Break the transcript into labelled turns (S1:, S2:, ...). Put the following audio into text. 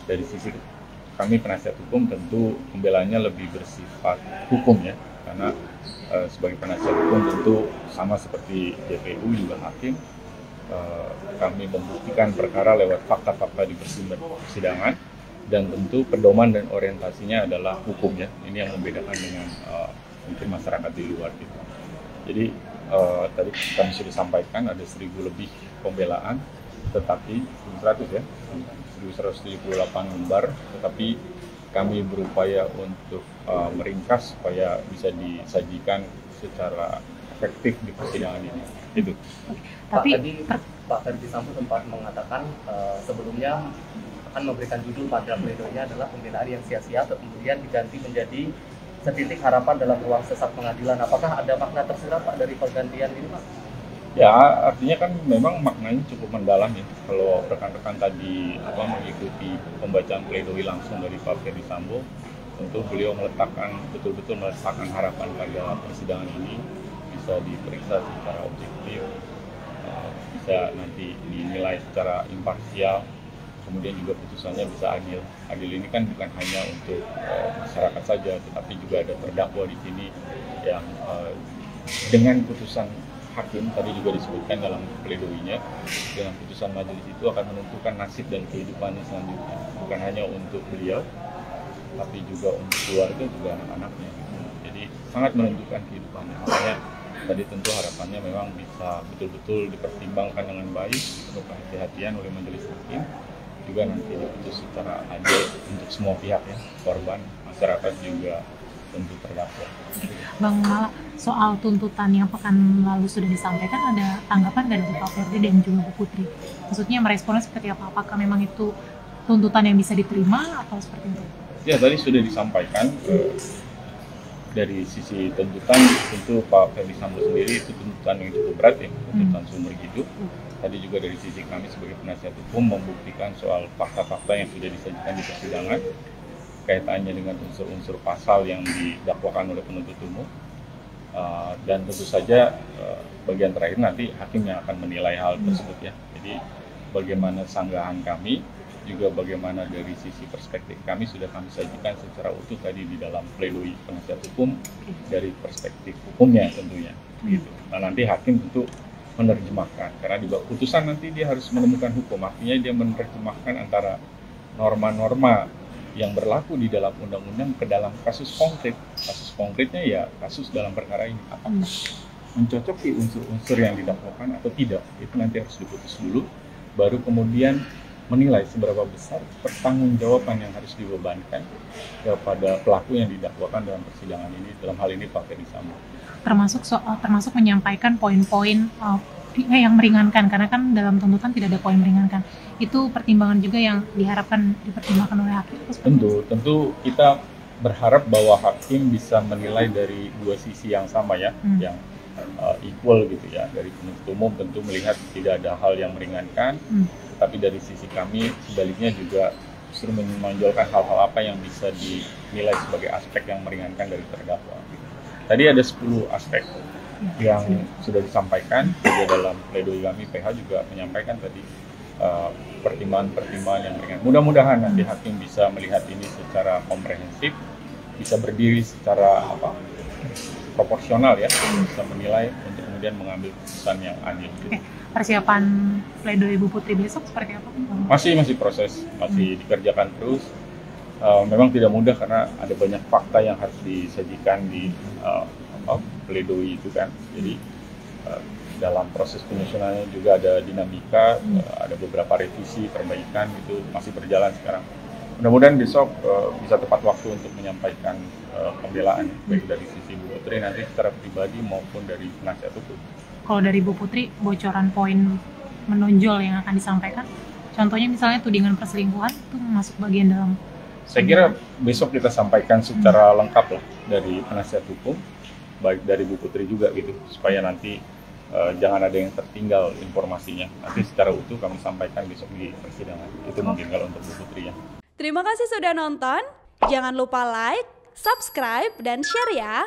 S1: dari sisi kami penasihat hukum tentu pembelaannya lebih bersifat hukum ya, karena sebagai penasihat hukum tentu sama seperti JPU juga hakim, kami membuktikan perkara lewat fakta-fakta di persidangan, dan tentu pedoman dan orientasinya adalah hukum ya. Ini yang membedakan dengan mungkin masyarakat di luar gitu. Jadi tadi kami sudah sampaikan ada 1.000 lebih pembelaan, tetapi 100 ya, 1.178 lembar, tetapi kami berupaya untuk meringkas supaya bisa disajikan secara efektif di persidangan ini. Itu.
S2: Tapi tadi Pak Ferdi Sambo sempat mengatakan sebelumnya akan memberikan judul pada pledoinya adalah pembelaan yang sia-sia, kemudian diganti menjadi setitik harapan dalam ruang sesat pengadilan. Apakah ada makna tersirat Pak dari pergantian ini Pak?
S1: Ya, artinya kan memang maknanya cukup mendalam ya. Kalau rekan-rekan tadi mengikuti pembacaan pledoi langsung dari Pak Ferdi Sambo, tentu beliau betul-betul meletakkan harapan pada persidangan ini bisa diperiksa secara objektif, bisa nanti dinilai secara imparsial, kemudian juga putusannya bisa adil. Adil ini kan bukan hanya untuk masyarakat saja, tetapi juga ada terdakwa di sini yang dengan putusan hakim tadi juga disebutkan dalam pledoinya, dengan putusan majelis itu akan menentukan nasib dan kehidupannya selanjutnya, bukan hanya untuk beliau, tapi juga untuk keluarga, juga anak-anaknya. Jadi sangat menentukan kehidupannya. Makanya tadi tentu harapannya memang bisa betul-betul dipertimbangkan dengan baik, penuh kehati-hatian oleh majelis hakim, juga nanti diputus secara adil untuk semua pihak ya, korban, masyarakat, juga tentu terdakwa.
S3: Bang Mala, soal tuntutan yang pekan lalu sudah disampaikan, ada tanggapan dari Pak Ferdi dan juga Bu Putri? Maksudnya meresponnya seperti apa? Apakah memang itu tuntutan yang bisa diterima atau seperti itu?
S1: Ya, tadi sudah disampaikan dari sisi tuntutan, tentu Pak Ferdi Sambo sendiri itu tuntutan yang cukup berat ya, tuntutan seumur hidup. Tadi juga dari sisi kami sebagai penasihat hukum membuktikan soal fakta-fakta yang sudah disajikan di persidangan, kaitannya dengan unsur-unsur pasal yang didakwakan oleh penuntut umum, dan tentu saja bagian terakhir nanti hakim yang akan menilai hal tersebut ya. Jadi bagaimana sanggahan kami, juga bagaimana dari sisi perspektif kami sudah kami sajikan secara utuh tadi di dalam pledoi penasihat hukum dari perspektif hukumnya tentunya. Gitu. Nah nanti hakim tentu menerjemahkan, karena di bawah putusan nanti dia harus menemukan hukum, artinya dia menerjemahkan antara norma-norma yang berlaku di dalam undang-undang ke dalam kasus konkret. Kasus konkretnya ya kasus dalam perkara ini, apakah mencocoki unsur-unsur yang didakwakan atau tidak, itu nanti harus diputus dulu, baru kemudian menilai seberapa besar pertanggungjawaban yang harus dibebankan kepada pelaku yang didakwakan dalam persidangan ini, dalam hal ini Pak Ferdi Sambo.
S3: Termasuk menyampaikan poin-poin yang meringankan, karena kan dalam tuntutan tidak ada poin meringankan. Itu pertimbangan juga yang diharapkan dipertimbangkan oleh hakim.
S1: Tentu kita berharap bahwa hakim bisa menilai dari dua sisi yang sama ya, yang equal gitu ya. Dari penuntut umum tentu melihat tidak ada hal yang meringankan, tapi dari sisi kami sebaliknya juga justru menonjolkan hal-hal apa yang bisa dinilai sebagai aspek yang meringankan dari terdakwa. Tadi ada 10 aspek yang sudah disampaikan juga dalam pledoi kami. PH juga menyampaikan tadi pertimbangan-pertimbangan yang ringan. Mudah-mudahan nanti hakim bisa melihat ini secara komprehensif, bisa berdiri secara proporsional ya, bisa menilai untuk kemudian mengambil keputusan yang adil.
S3: Oke. Persiapan pledoi Bu Putri besok seperti apa?
S1: Masih proses, masih dikerjakan terus. Memang tidak mudah karena ada banyak fakta yang harus disajikan di pledoi itu kan. Jadi dalam proses penyusunannya juga ada dinamika, ada beberapa revisi, perbaikan, itu masih berjalan sekarang. Mudah-mudahan besok bisa tepat waktu untuk menyampaikan pembelaan, baik dari sisi Bu Putri nanti secara pribadi maupun dari penasihat hukum.
S3: Kalau dari Bu Putri, bocoran poin menonjol yang akan disampaikan, contohnya misalnya tudingan perselingkuhan, itu masuk bagian dalam.
S1: Saya kira besok kita sampaikan secara lengkap lah dari penasihat hukum, baik dari Bu Putri juga gitu, supaya nanti jangan ada yang tertinggal informasinya. Nanti secara utuh kami sampaikan besok di persidangan. Itu mungkin kalau untuk Bu Putri ya.
S4: Terima kasih sudah nonton. Jangan lupa like, subscribe, dan share ya.